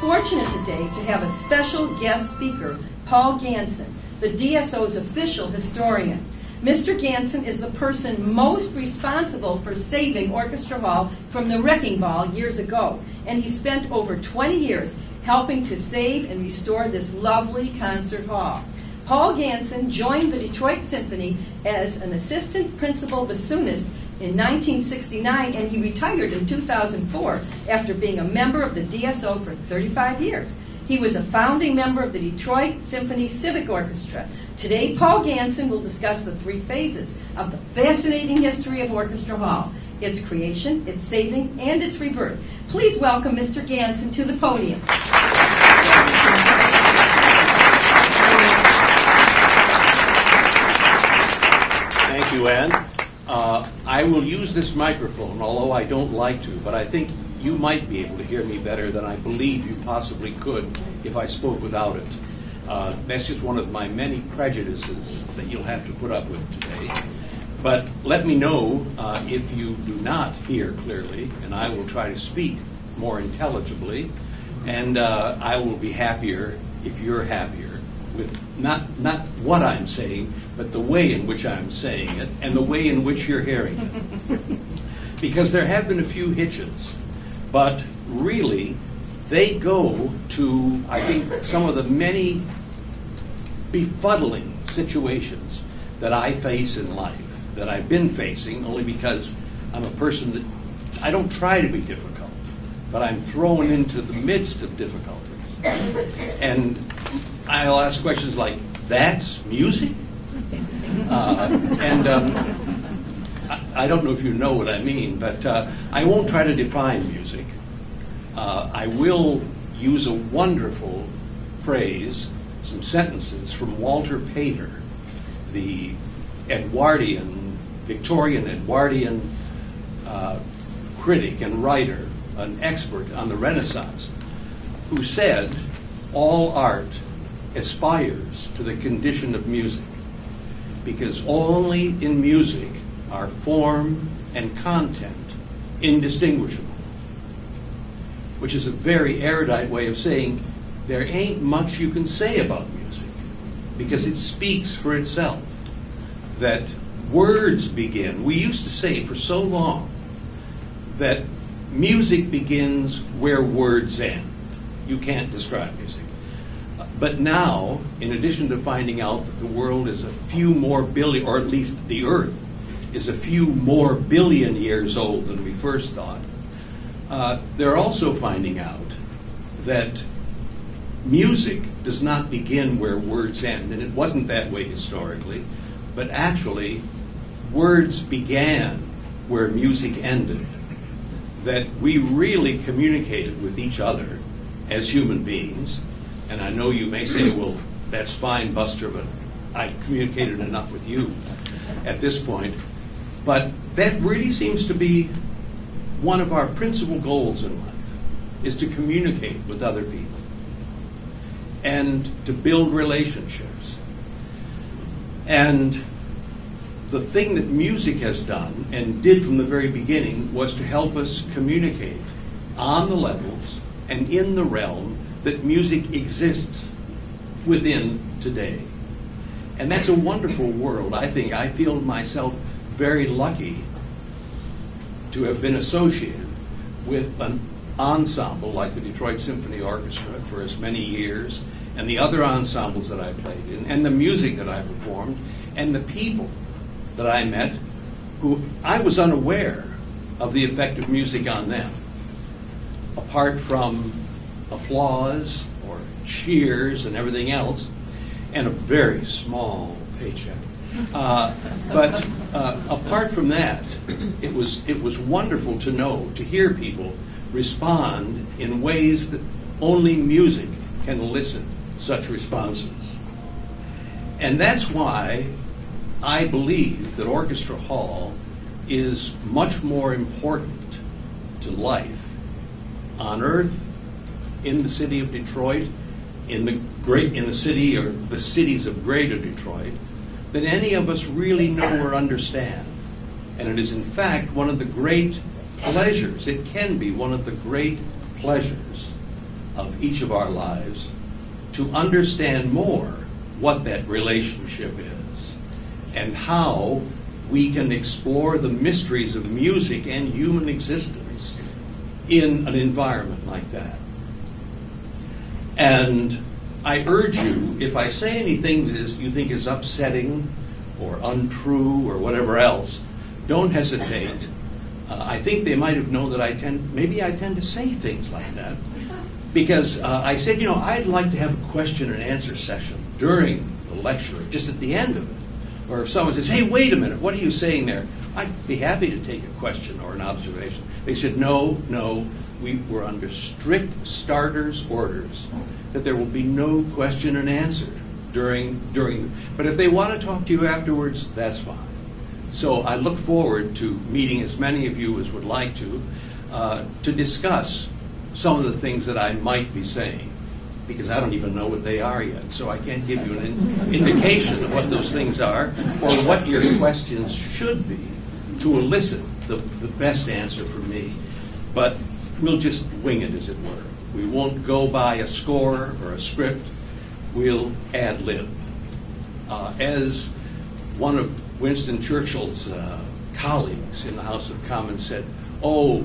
fortunate today to have a special guest speaker, Paul Granson, the DSO's official historian. Mr. Granson is the person most responsible for saving Orchestra Hall from the wrecking ball years ago, and he spent over 20 years helping to save and restore this lovely concert hall. Paul Granson joined the Detroit Symphony as an assistant principal bassoonist in 1969, and he retired in 2004 after being a member of the DSO for 35 years. He was a founding member of the Detroit Symphony Civic Orchestra. Today, Paul Granson will discuss the three phases of the fascinating history of Orchestra Hall: its creation, its saving, and its rebirth. Please welcome Mr. Granson to the podium. Thank you, Ann. I will use this microphone, although I don't like to, but I think you might be able to hear me better than I believe you possibly could if I spoke without it. That's just one of my many prejudices that you'll have to put up with today. But let me know if you do not hear clearly, and I will try to speak more intelligibly, and I will be happier if you're happier with not what I'm saying, but the way in which I'm saying it and the way in which you're hearing it. Because there have been a few hitches, but really they go to, I think, some of the many befuddling situations that I face in life, that I've been facing, only because I'm a person that I don't try to be difficult, but I'm thrown into the midst of difficulties. And I'll ask questions like, that's music? I don't know if you know what I mean, but I won't try to define music. I will use a wonderful phrase, some sentences from Walter Pater, the Victorian Edwardian critic and writer, an expert on the Renaissance, who said, all art aspires to the condition of music, because only in music are form and content indistinguishable, which is a very erudite way of saying there ain't much you can say about music, because it speaks for itself. That words begin, we used to say for so long that music begins where words end. You can't describe music. But now, in addition to finding out that the world is a few more billion, or at least the Earth is a few more billion years old than we first thought, they're also finding out that music does not begin where words end, and it wasn't that way historically, but actually words began where music ended. That we really communicated with each other as human beings. And I know you may say, well, that's fine, Buster, but I've communicated enough with you at this point. But that really seems to be one of our principal goals in life, is to communicate with other people and to build relationships. And the thing that music has done, and did from the very beginning, was to help us communicate on the levels and in the realm that music exists within today. And that's a wonderful world. I feel myself very lucky to have been associated with an ensemble like the Detroit Symphony Orchestra for as many years, and the other ensembles that I played in, and the music that I performed, and the people that I met who I was unaware of the effect of music on them, apart from applause or cheers and everything else, and a very small paycheck. But apart from that, it was wonderful to know, to hear people respond in ways that only music can elicit such responses. And that's why I believe that Orchestra Hall is much more important to life on Earth, in the city of Detroit, in the city or the cities of Greater Detroit, than any of us really know or understand. And it is in fact one of the great pleasures, it can be one of the great pleasures of each of our lives to understand more what that relationship is and how we can explore the mysteries of music and human existence in an environment like that. And I urge you, if I say anything that you think is upsetting or untrue or whatever else, don't hesitate. I think they might have known that I tend to say things like that, because I said, I'd like to have a question and answer session during the lecture, just at the end of it. Or if someone says, hey, wait a minute, what are you saying there? I'd be happy to take a question or an observation. They said, no, we were under strict starters orders that there will be no question and answer during. But if they want to talk to you afterwards, that's fine. So I look forward to meeting as many of you as would like to discuss some of the things that I might be saying, because I don't even know what they are yet. So I can't give you an indication of what those things are or what your questions should be to elicit the best answer from me. But we'll just wing it, as it were. We won't go by a score or a script. We'll ad-lib. As one of Winston Churchill's colleagues in the House of Commons said, oh,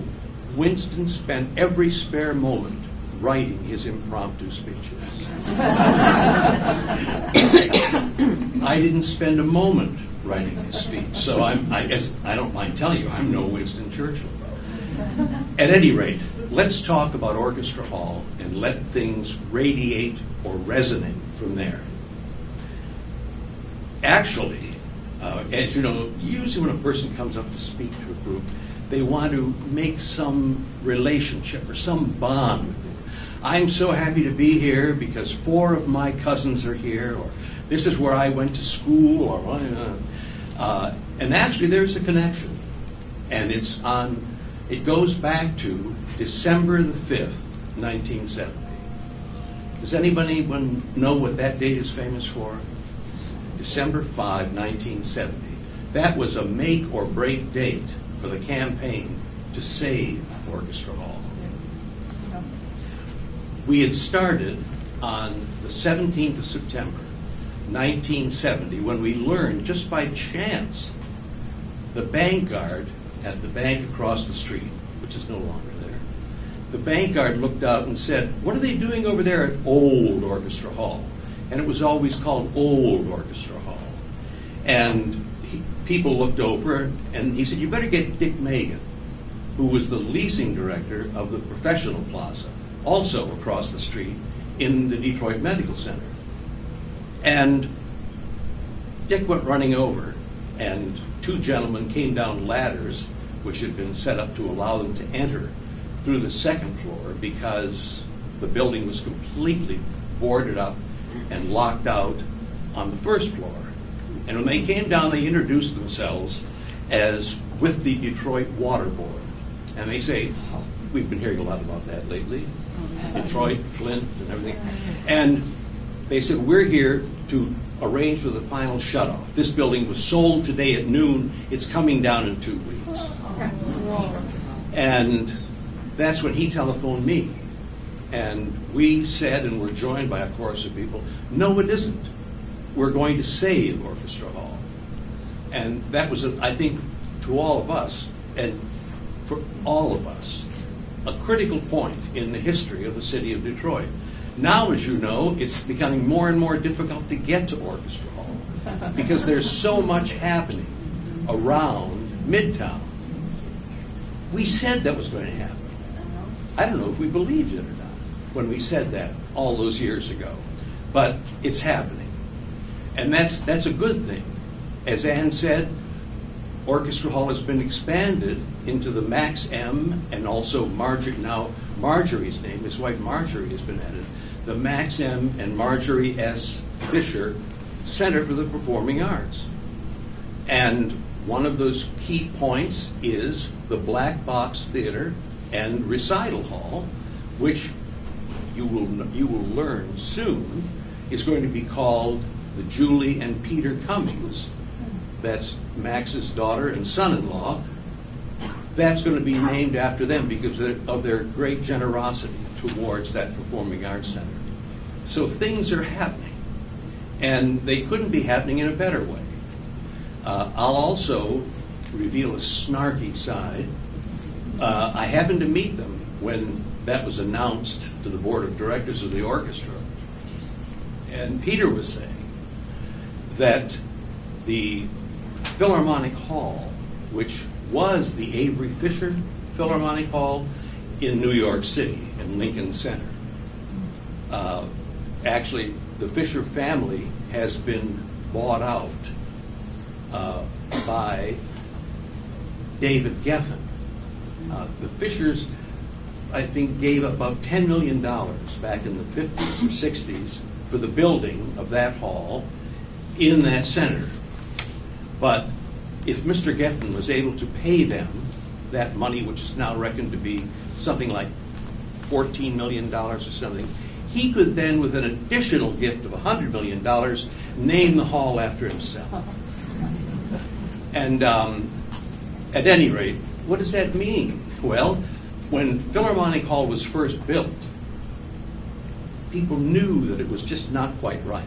Winston spent every spare moment writing his impromptu speeches. I didn't spend a moment writing his speech, so I don't mind telling you, I'm no Winston Churchill. At any rate, let's talk about Orchestra Hall and let things radiate or resonate from there. Actually, as you know, usually when a person comes up to speak to a group, they want to make some relationship or some bond. I'm so happy to be here because 4 of my cousins are here, or this is where I went to school, or and actually there's a connection, and it goes back to December the 5th, 1970. Does anybody know what that date is famous for? December 5, 1970. That was a make or break date for the campaign to save Orchestra Hall. We had started on the 17th of September, 1970, when we learned, just by chance, the bank guard at the bank across the street, which is no longer there, the bank guard looked out and said, what are they doing over there at Old Orchestra Hall? And it was always called Old Orchestra Hall. And people looked over, and he said, you better get Dick Megan, who was the leasing director of the Professional Plaza, also across the street in the Detroit Medical Center. And Dick went running over, and 2 gentlemen came down ladders, which had been set up to allow them to enter through the 2nd floor because the building was completely boarded up and locked out on the 1st floor. And when they came down, they introduced themselves as with the Detroit Water Board. And they say, we've been hearing a lot about that lately, Detroit, Flint, and everything. And they said, we're here to arrange for the final shutoff. This building was sold today at noon. It's coming down in 2 weeks. And that's when he telephoned me. And we said, and we're joined by a chorus of people, no, it isn't. We're going to save Orchestra Hall. And that was, I think, to all of us, and for all of us, a critical point in the history of the city of Detroit. Now, as you know, it's becoming more and more difficult to get to Orchestra Hall because there's so much happening around Midtown. We said that was going to happen. I don't know if we believed it or not when we said that all those years ago, but it's happening. And that's a good thing. As Ann said, Orchestra Hall has been expanded into the Max M, and also Marjorie's name, his wife Marjorie, has been added, the Max M and Marjorie S. Fisher Center for the Performing Arts. And one of those key points is the Black Box Theater and Recital Hall, which you will learn soon is going to be called the Julie and Peter Cummings. That's Max's daughter and son-in-law. That's going to be named after them because of their great generosity to towards that performing arts center. So things are happening, and they couldn't be happening in a better way. I'll also reveal a snarky side. I happened to meet them when that was announced to the board of directors of the orchestra, and Peter was saying that the Philharmonic Hall, which was the Avery Fisher Philharmonic Hall in New York City, in Lincoln Center. Actually, the Fisher family has been bought out by David Geffen. The Fishers, I think, gave about $10 million back in the 50s or 60s for the building of that hall in that center. But if Mr. Geffen was able to pay them that money, which is now reckoned to be something like $14 million or something, he could then, with an additional gift of $100 million, name the hall after himself. And at any rate, what does that mean? Well, when Philharmonic Hall was first built, people knew that it was just not quite right.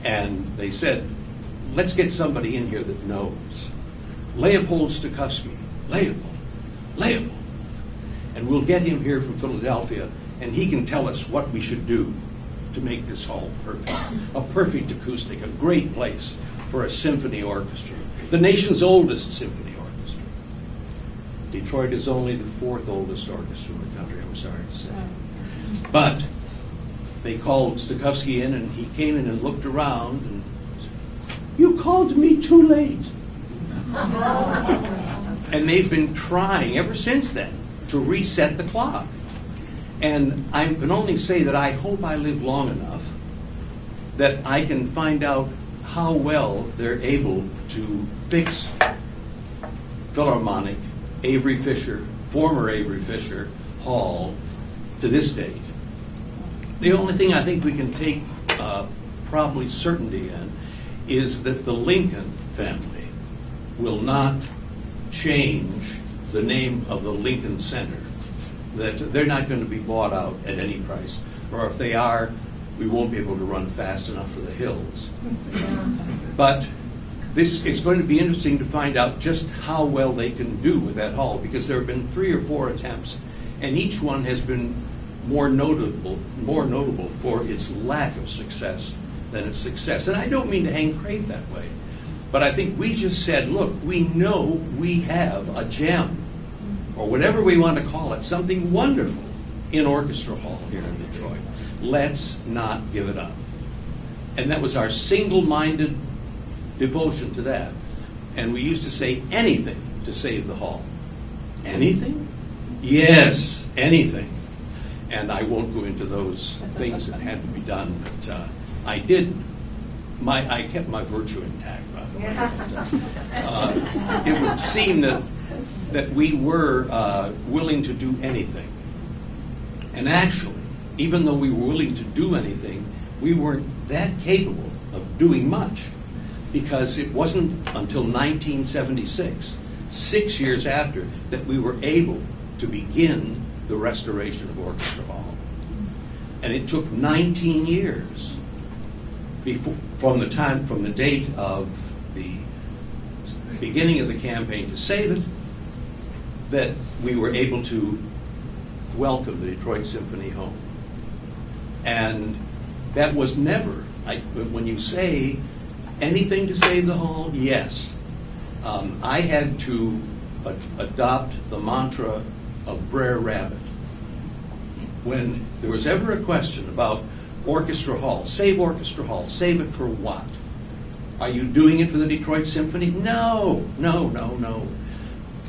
And they said, let's get somebody in here that knows. Leopold Stokowski. Leopold. And we'll get him here from Philadelphia, and he can tell us what we should do to make this hall perfect. A perfect acoustic, a great place for a symphony orchestra. The nation's oldest symphony orchestra. Detroit is only the fourth oldest orchestra in the country, I'm sorry to say. But they called Stokowski in, and he came in and looked around and said, "You called me too late." And they've been trying ever since then to reset the clock. And I can only say that I hope I live long enough that I can find out how well they're able to fix Philharmonic, Avery Fisher, former Avery Fisher Hall to this date. The only thing I think we can take probably certainty in is that the Lincoln family will not change the name of the Lincoln Center, that they're not going to be bought out at any price, or if they are, we won't be able to run fast enough for the hills. But it's going to be interesting to find out just how well they can do with that hall, because there have been 3 or 4 attempts, and each one has been more notable for its lack of success than its success. And I don't mean to hang crate that way, but I think we just said, look, we know we have a gem, or whatever we want to call it, something wonderful in Orchestra Hall here in Detroit. Let's not give it up. And that was our single-minded devotion to that. And we used to say anything to save the hall. Anything? Yes, anything. And I won't go into those things that had to be done, but I did. I kept my virtue intact, by the way. It would seem that we were willing to do anything. And actually, even though we were willing to do anything, we weren't that capable of doing much, because it wasn't until 1976, 6 years after, that we were able to begin the restoration of Orchestra Hall. And it took 19 years from the date of the beginning of the campaign to save it, that we were able to welcome the Detroit Symphony home. And that was never, when you say anything to save the hall, yes. I had to adopt the mantra of Brer Rabbit. When there was ever a question about Orchestra Hall, save Orchestra Hall, save it for what? Are you doing it for the Detroit Symphony? No.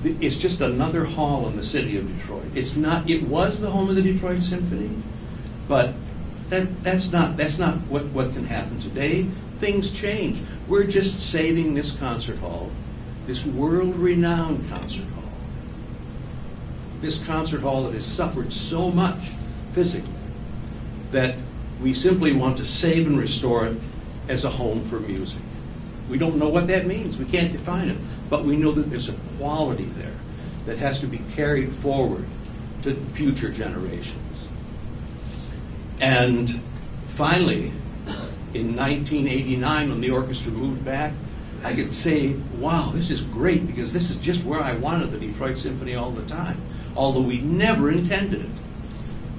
It's just another hall in the city of Detroit. It's not. It was the home of the Detroit Symphony, but that's not what can happen today. Things change. We're just saving this concert hall, this world-renowned concert hall, this concert hall that has suffered so much physically that we simply want to save and restore it as a home for music. We don't know what that means. We can't define it. But we know that there's a quality there that has to be carried forward to future generations. And finally, in 1989, when the orchestra moved back, I could say, wow, this is great, because this is just where I wanted the Detroit Symphony all the time, although we never intended it.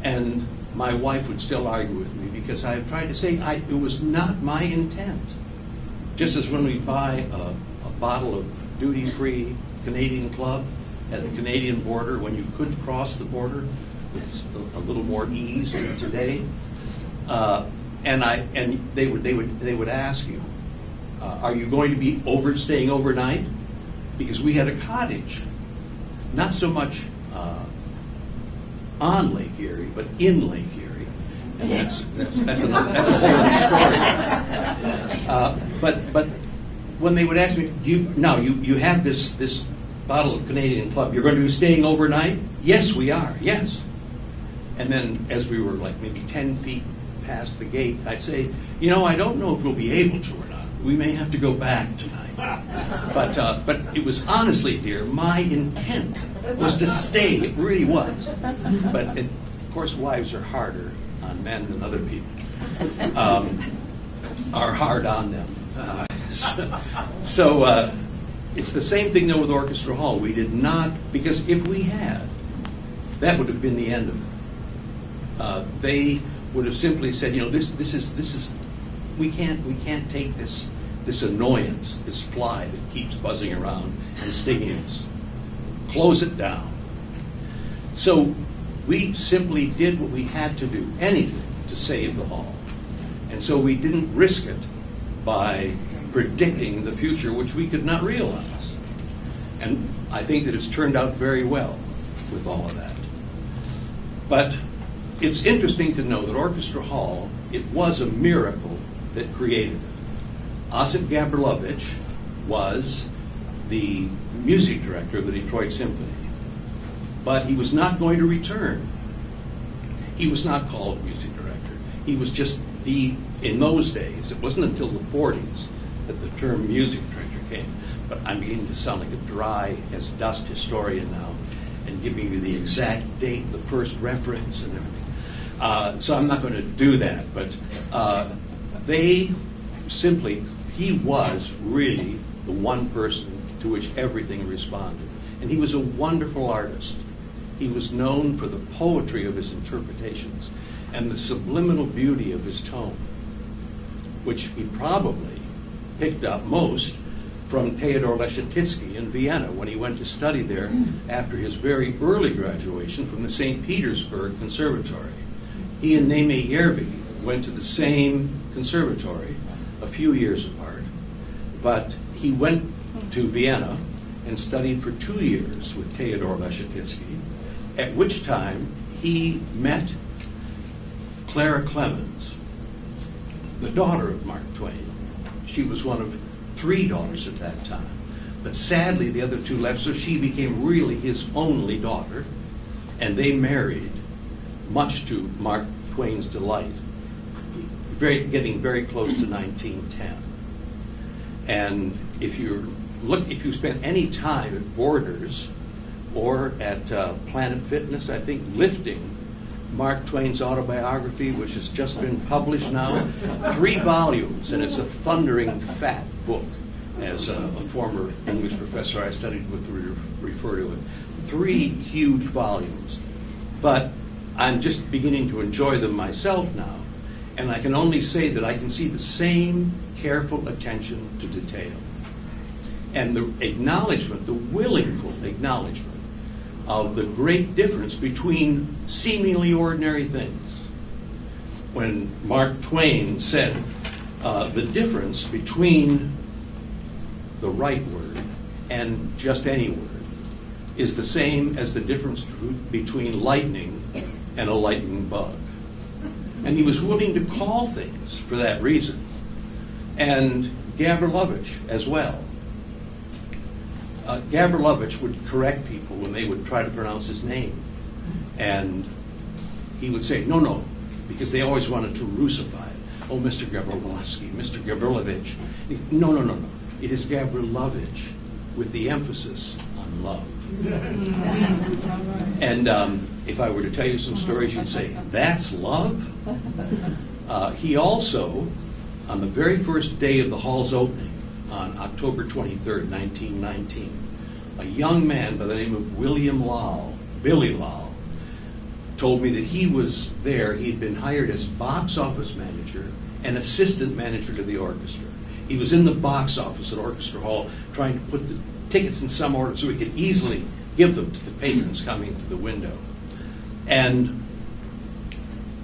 And my wife would still argue with me, because I tried to say it was not my intent. Just as when we buy a bottle of duty-free Canadian Club at the Canadian border, when you could cross the border with a little more ease than today, and they would ask you, are you going to be staying overnight? Because we had a cottage, not so much on Lake Erie, but in Lake Erie, and that's a whole story. But when they would ask me, you have this bottle of Canadian Club, you're going to be staying overnight? Yes, we are. Yes. And then, as we were like maybe 10 feet past the gate, I'd say, I don't know if we'll be able to or not. We may have to go back tonight. But it was honestly, dear, my intent was to stay. It really was. But of course, wives are harder on men than other people. Are hard on them. So it's the same thing though with Orchestra Hall. We did not, because if we had, that would have been the end of it. They would have simply said, this is we can't take this annoyance, this fly that keeps buzzing around and stinging us. Close it down. So we simply did what we had to do, anything to save the hall. And so we didn't risk it by predicting the future, which we could not realize. And I think that it's turned out very well with all of that. But it's interesting to know that Orchestra Hall, it was a miracle that created it. Osip Gabrilowitsch was the music director of the Detroit Symphony, but he was not going to return. He was not called music director. He was just in those days, it wasn't until the 40s that the term music director came, but I'm beginning to sound like a dry as dust historian now and giving you the exact date, the first reference and everything. So I'm not going to do that, but he was really the one person to which everything responded. And he was a wonderful artist. He was known for the poetry of his interpretations and the subliminal beauty of his tone, which he probably picked up most from Theodor Leschetizky in Vienna when he went to study there after his very early graduation from the St. Petersburg Conservatory. He and Németh Järvi went to the same conservatory a few years apart, but he went to Vienna and studied for 2 years with Theodor Leschetizky, at which time he met Clara Clemens, the daughter of Mark Twain. She was one of 3 daughters at that time. But sadly, the other 2 left, so she became really his only daughter, and they married, much to Mark Twain's delight, getting very close to 1910. And if you spent any time at Borders or at Planet Fitness, I think lifting Mark Twain's autobiography, which has just been published now, 3 volumes, and it's a thundering fat book. As a former English professor I studied with refer to it. 3 huge volumes. But I'm just beginning to enjoy them myself now, and I can only say that I can see the same careful attention to detail. And the acknowledgement, the willful acknowledgement of the great difference between seemingly ordinary things. When Mark Twain said the difference between the right word and just any word is the same as the difference between lightning and a lightning bug. And he was willing to call things for that reason. And Gabrilowitsch as well. Gabrilowitsch would correct people when they would try to pronounce his name. And he would say, no, because they always wanted to Russify it. Oh, Mr. Gabrilowski, Mr. Gabrilowitsch. No. It is Gabrilowitsch. with the emphasis on love. And if I were to tell you some stories, you'd say, that's love? He also, on the very first day of the hall's opening, on October 23rd, 1919, a young man by the name of William Lowell, Billy Lowell, told me that he was there. He'd been hired as box office manager and assistant manager to the orchestra. He was in the box office at Orchestra Hall trying to put the tickets in some order so he could easily give them to the patrons coming to the window. And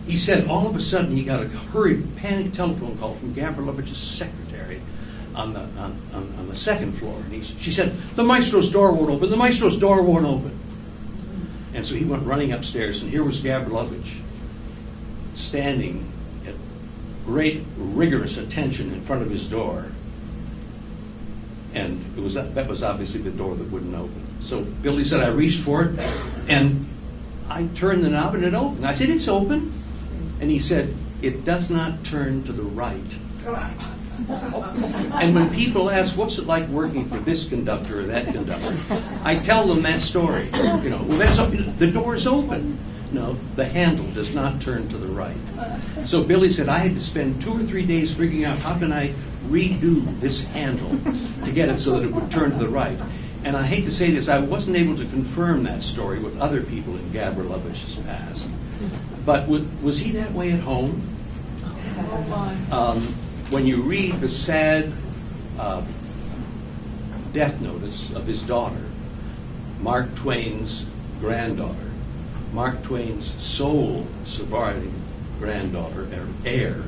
he said all of a sudden he got a hurried, panicked telephone call from Gabrilowitsch's secretary on the second floor. And she said, the maestro's door won't open, the maestro's door won't open. And so he went running upstairs, and here was Gabrilowitsch standing at great, rigorous attention in front of his door. And that was obviously the door that wouldn't open. So Billy said, I reached for it, and I turned the knob, and it opened. I said, it's open. And he said, it does not turn to the right. And when people ask, what's it like working for this conductor or that conductor, I tell them that story. Well, the door's open. No, the handle does not turn to the right. So Billy said, I had to spend 2 or 3 days figuring out how can I redo this handle to get it so that it would turn to the right. And I hate to say this, I wasn't able to confirm that story with other people in Gabrilowitsch's past. But was he that way at home? When you read the sad death notice of his daughter, Mark Twain's granddaughter, Mark Twain's sole surviving granddaughter, heir,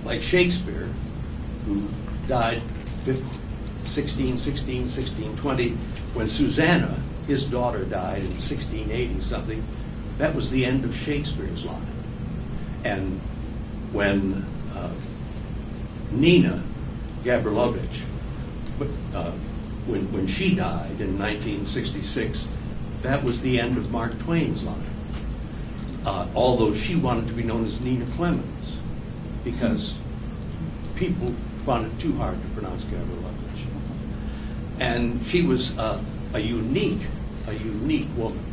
like Shakespeare, who died 1620, when Susanna, his daughter, died in 1680-something, that was the end of Shakespeare's line. And when Nina Gabrilowitsch, when she died in 1966, that was the end of Mark Twain's line. Although she wanted to be known as Nina Clemens, because people found it too hard to pronounce Gabrilowitsch. And she was a unique woman.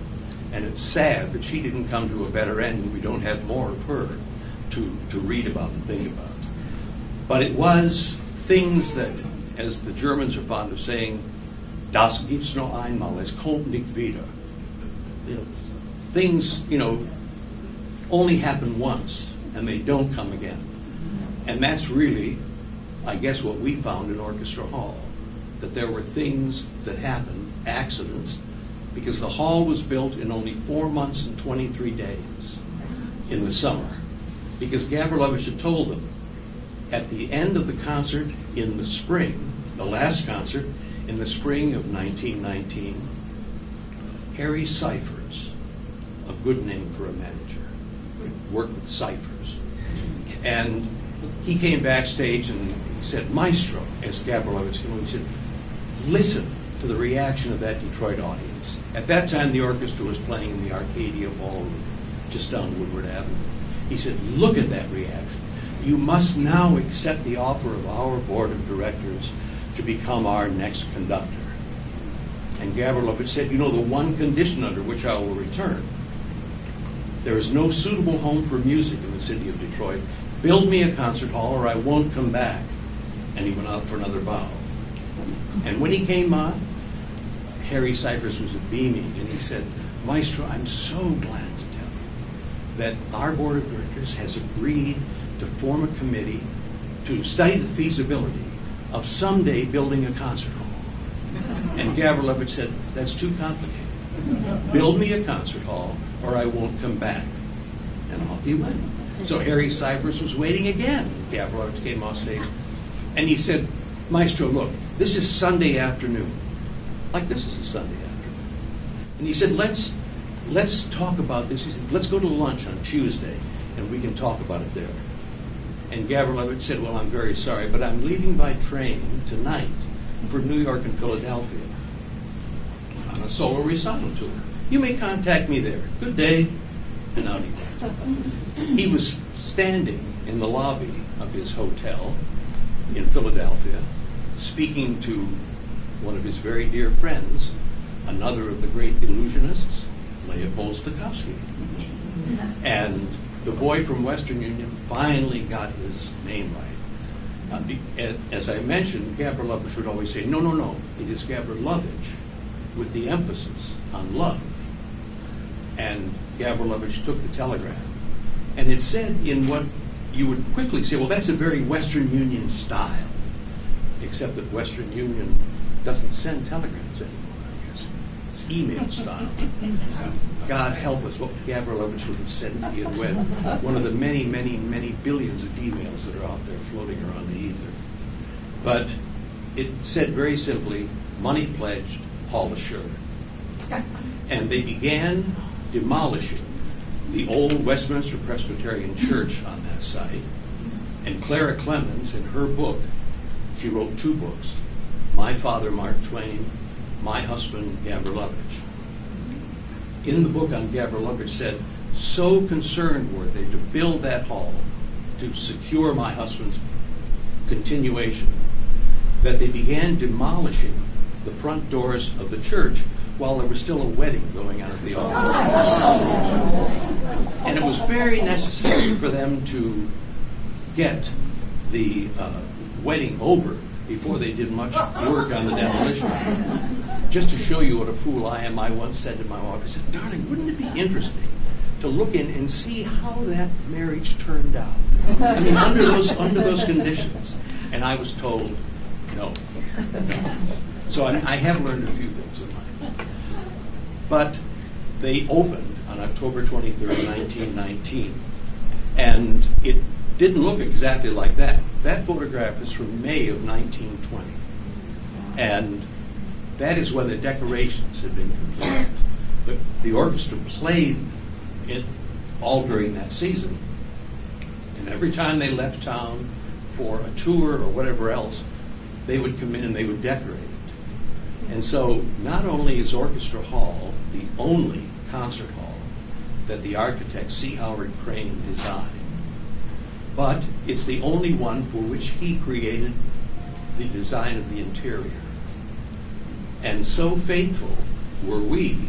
And it's sad that she didn't come to a better end, and we don't have more of her to read about and think about. But it was things that, as the Germans are fond of saying, das gibt's nur einmal, es kommt nicht wieder. Things, only happen once, and they don't come again. And that's really, I guess, what we found in Orchestra Hall, that there were things that happened, accidents, because the hall was built in only 4 months and 23 days in the summer. Because Gabrilowitsch had told them, at the end of the concert in the spring, the last concert in the spring of 1919, Harry Cyphers, a good name for a manager, worked with Cyphers. And he came backstage and he said, Maestro, as Gabrilowitsch came on, he said, listen to the reaction of that Detroit audience. At that time, the orchestra was playing in the Arcadia Ballroom, just down Woodward Avenue. He said, look at that reaction. You must now accept the offer of our board of directors to become our next conductor. And Gabrilowitsch said, the one condition under which I will return, there is no suitable home for music in the city of Detroit. Build me a concert hall or I won't come back. And he went out for another bow. And when he came on, Harry Cyphers was beaming, and he said, Maestro, I'm so glad to tell you that our board of directors has agreed to form a committee to study the feasibility of someday building a concert hall. And Gabrilowitsch said, that's too complicated. Build me a concert hall or I won't come back. And off he went. So Harry Cyphers was waiting again. Gabrilowitsch came off stage and he said, Maestro, look, this is Sunday afternoon. Like this is a Sunday afternoon. And he said, let's talk about this. He said, let's go to lunch on Tuesday and we can talk about it there. And Gabrilowitsch said, well, I'm very sorry, but I'm leaving by train tonight for New York and Philadelphia on a solo recital tour. You may contact me there. Good day. And out he went. He was standing in the lobby of his hotel in Philadelphia, speaking to one of his very dear friends, another of the great illusionists, Leopold Stokowski. And the boy from Western Union finally got his name right. As I mentioned, Gabrilowitsch would always say, no, it is Gabrilowitsch, with the emphasis on love. And Gabrilowitsch took the telegram. And it said in what you would quickly say, well, that's a very Western Union style, except that Western Union doesn't send telegrams anymore, I guess. It's email style. God help us, what Gabrilowitsch would have said if he had read one of the many, many, many billions of emails that are out there floating around the ether. But it said very simply, money pledged, hall assured. And they began demolishing the old Westminster Presbyterian Church on that site. And Clara Clemens, in her book, she wrote 2 books, My Father, Mark Twain, My Husband, Gabrilowitsch. In the book on Gabrilowitsch said, so concerned were they to build that hall to secure my husband's continuation, that they began demolishing the front doors of the church while there was still a wedding going on at the altar. And it was very necessary for them to get the wedding over before they did much work on the demolition. Just to show you what a fool I am, I once said to my wife, I said, darling, wouldn't it be interesting to look in and see how that marriage turned out? I mean, under those conditions. And I was told, no. So I have learned a few things in life. But they opened on October 23rd, 1919. And it didn't look exactly like that. That photograph is from May of 1920. And that is when the decorations had been completed. The orchestra played it all during that season. And every time they left town for a tour or whatever else, they would come in and they would decorate it. And so not only is Orchestra Hall the only concert hall that the architect C. Howard Crane designed, but it's the only one for which he created the design of the interior. And so faithful were we,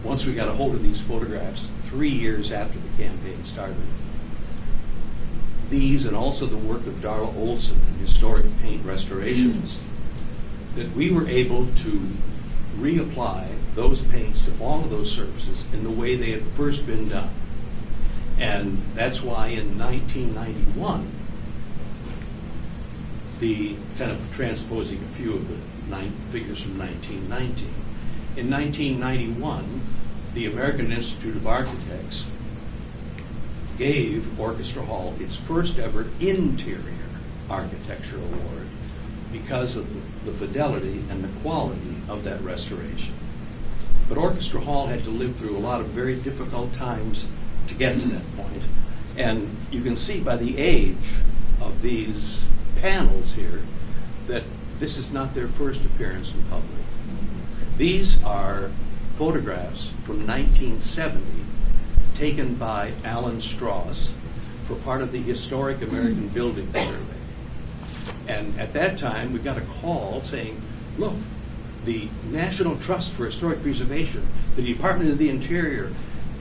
once we got a hold of these photographs 3 years after the campaign started. These and also the work of Darla Olson, an historic paint restorationist, that we were able to reapply those paints to all of those surfaces in the way they had first been done. And that's why in 1991, the kind of transposing a few of the figures from 1919, in 1991, the American Institute of Architects gave Orchestra Hall its first ever interior architecture award because of the fidelity and the quality of that restoration. But Orchestra Hall had to live through a lot of very difficult times to get to that point. And you can see by the age of these panels here that this is not their first appearance in public. These are photographs from 1970 taken by Alan Strauss for part of the Historic American Building Survey. And at that time, we got a call saying, look, the National Trust for Historic Preservation, the Department of the Interior,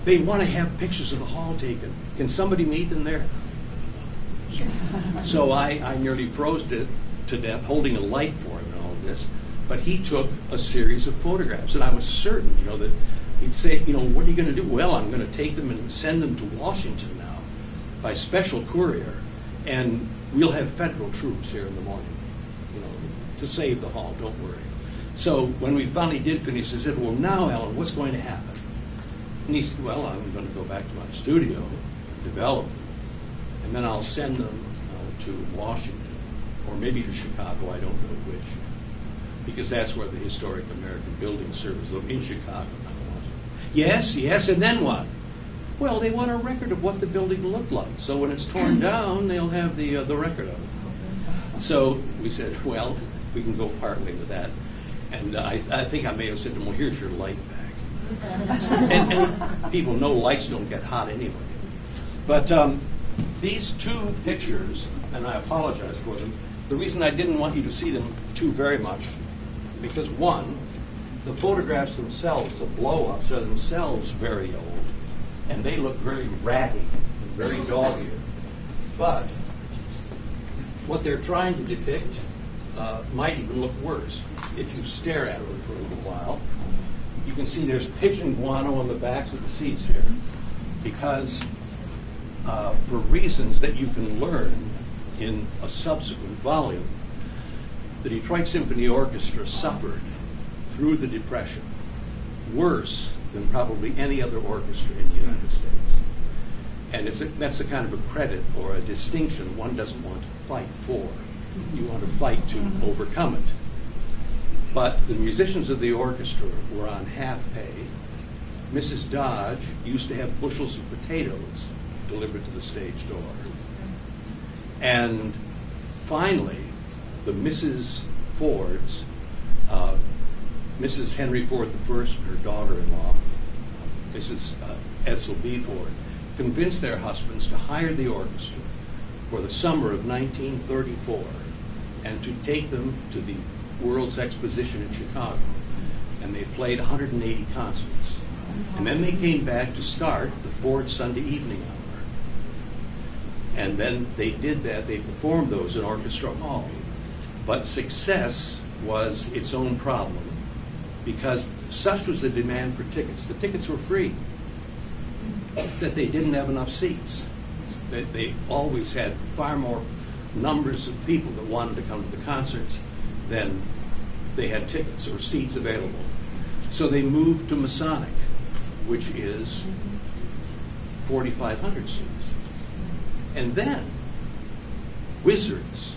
they want to have pictures of the hall taken. Can somebody meet them there? So I nearly froze to death holding a light for him and all of this. But he took a series of photographs, and I was certain, that he'd say, what are you going to do? Well, I'm going to take them and send them to Washington now by special courier, and we'll have federal troops here in the morning, to save the hall, don't worry. So when we finally did finish, he said, well, now, Alan, what's going to happen? And he said, well, I'm going to go back to my studio, develop them, and then I'll send them to Washington, or maybe to Chicago, I don't know which, because that's where the Historic American Building Service look in Chicago, not Washington. Yes, and then what? Well, they want a record of what the building looked like, so when it's torn down, they'll have the record of it. So we said, well, we can go partway with that. And I think I may have said to them, well, here's your light back. and people know lights don't get hot anyway. But these two pictures, and I apologize for them, the reason I didn't want you to see them too very much because one, the photographs themselves, the blow-ups, are themselves very old, and they look very ratty and very dog-eared. But what they're trying to depict might even look worse. If you stare at them for a little while, you can see there's pitch and guano on the backs of the seats here, because for reasons that you can learn in a subsequent volume, the Detroit Symphony Orchestra suffered through the Depression worse than probably any other orchestra in the United States. And that's the kind of a credit or a distinction one doesn't want to fight for. You want to fight to overcome it. But the musicians of the orchestra were on half pay. Mrs. Dodge used to have bushels of potatoes delivered to the stage door. And finally, the Mrs. Fords, Mrs. Henry Ford I, her daughter-in-law, Mrs. Edsel B. Ford, convinced their husbands to hire the orchestra for the summer of 1934 and to take them to the World's Exposition in Chicago. And they played 180 concerts. And then they came back to start the Ford Sunday Evening Hour. And then they did that. They performed those in Orchestra Hall. But success was its own problem because such was the demand for tickets. The tickets were free, that they didn't have enough seats. That they always had far more numbers of people that wanted to come to the concerts than they had tickets or seats available. So they moved to Masonic, which is 4,500 seats. And then wizards,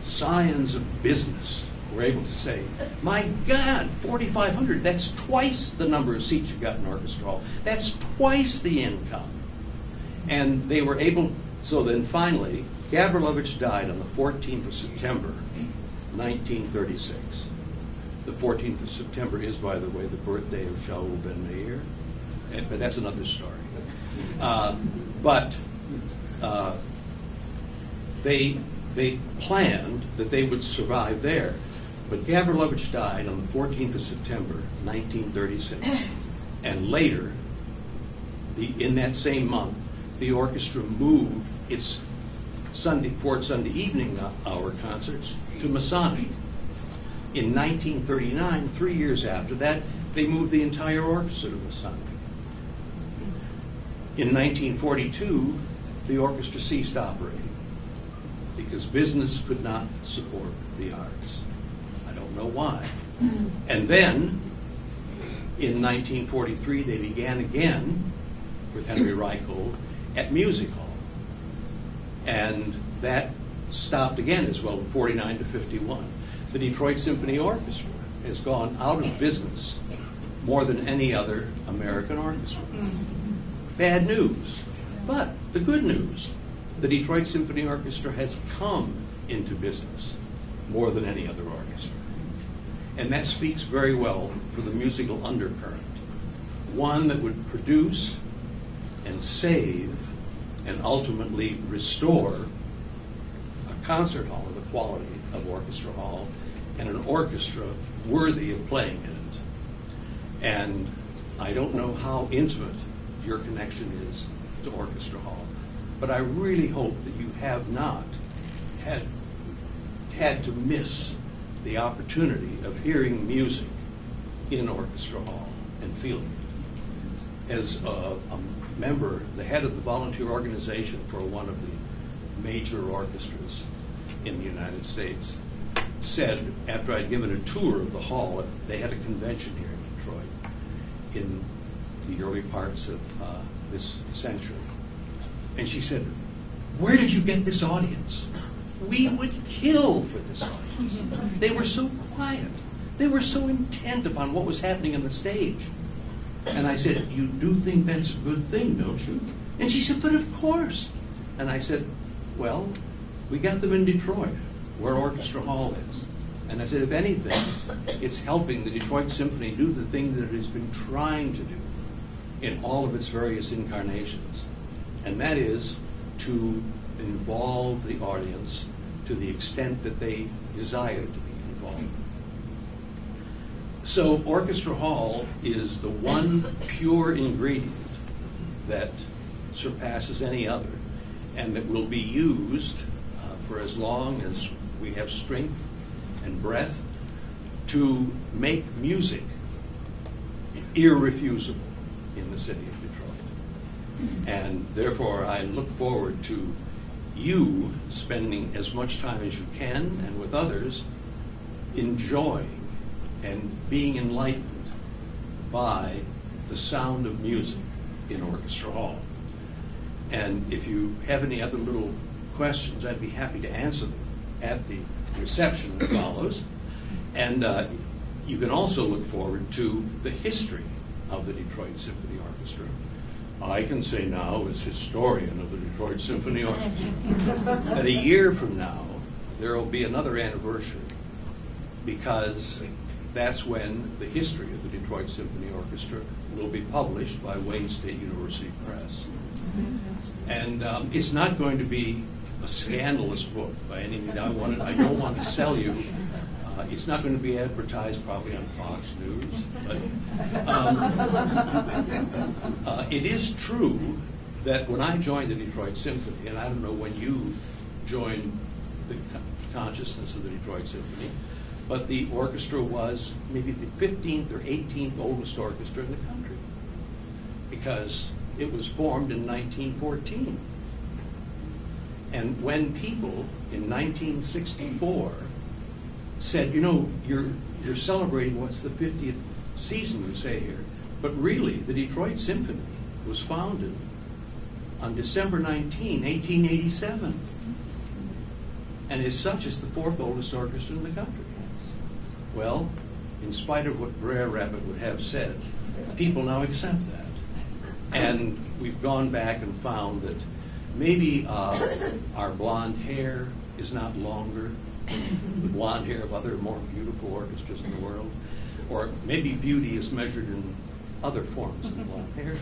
scions of business, were able to say, my God, 4,500, that's twice the number of seats you got in Orchestra Hall. That's twice the income. And they were able, so then finally, Gabrilowitsch died on the 14th of September, 1936. The 14th of September is, by the way, the birthday of Shaul Ben Meir, but that's another story. They planned that they would survive there. But Gabrilowitsch died on the 14th of September, 1936. And later, in that same month, the orchestra moved its Ford Sunday Evening Hour concerts to Masonic. In 1939, 3 years after that, they moved the entire orchestra to Masonic. In 1942, the orchestra ceased operating because business could not support the arts. I don't know why. And then, in 1943, they began again with Henry Reichold at Music Hall. And that stopped again as well in 49 to 51. The Detroit Symphony Orchestra has gone out of business more than any other American orchestra. Bad news. But the good news, the Detroit Symphony Orchestra has come into business more than any other orchestra. And that speaks very well for the musical undercurrent. One that would produce and save and ultimately restore a concert hall of the quality of Orchestra Hall and an orchestra worthy of playing in it. And I don't know how intimate your connection is to Orchestra Hall, but I really hope that you have not had to miss the opportunity of hearing music in Orchestra Hall and feeling it. As a member, the head of the volunteer organization for one of the major orchestras in the United States, said after I'd given a tour of the hall, they had a convention here in Detroit in the early parts of this century. And she said, where did you get this audience? We would kill for this audience. They were so quiet. They were so intent upon what was happening on the stage. And I said, you do think that's a good thing, don't you? And she said, but of course. And I said, well, we got them in Detroit, where Orchestra Hall is. And I said, if anything, it's helping the Detroit Symphony do the thing that it has been trying to do in all of its various incarnations. And that is to involve the audience to the extent that they desire to be involved. So Orchestra Hall is the one pure ingredient that surpasses any other, and that will be used for as long as we have strength and breath to make music irrefusable in the city of Detroit. And therefore, I look forward to you spending as much time as you can, and with others, enjoying and being enlightened by the sound of music in Orchestra Hall. And if you have any other little questions, I'd be happy to answer them at the reception that follows. And you can also look forward to the history of the Detroit Symphony Orchestra. I can say now, as historian of the Detroit Symphony Orchestra, that a year from now, there will be another anniversary, because that's when the history of the Detroit Symphony Orchestra will be published by Wayne State University Press. And it's not going to be a scandalous book by any means. I don't want to sell you. It's not going to be advertised probably on Fox News, but it is true that when I joined the Detroit Symphony, and I don't know when you joined the consciousness of the Detroit Symphony, but the orchestra was maybe the 15th or 18th oldest orchestra in the country, because it was formed in 1914. And when people in 1964 said, you know, you're celebrating what's the 50th season, we say here, but really the Detroit Symphony was founded on December 19, 1887, and as such is the fourth oldest orchestra in the country. Well, in spite of what Brer Rabbit would have said, people now accept that. And we've gone back and found that maybe our blonde hair is not longer the blonde hair of other more beautiful orchestras in the world, or maybe beauty is measured in other forms than blonde hair.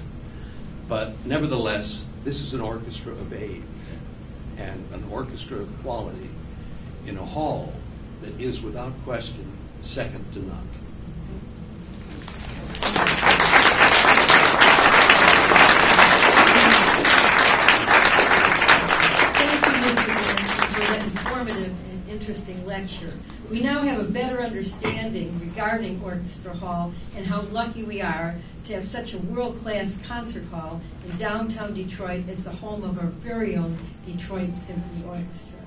But nevertheless, this is an orchestra of age and an orchestra of quality in a hall that is without question second to none. Informative and interesting lecture. We now have a better understanding regarding Orchestra Hall and how lucky we are to have such a world-class concert hall in downtown Detroit as the home of our very own Detroit Symphony Orchestra.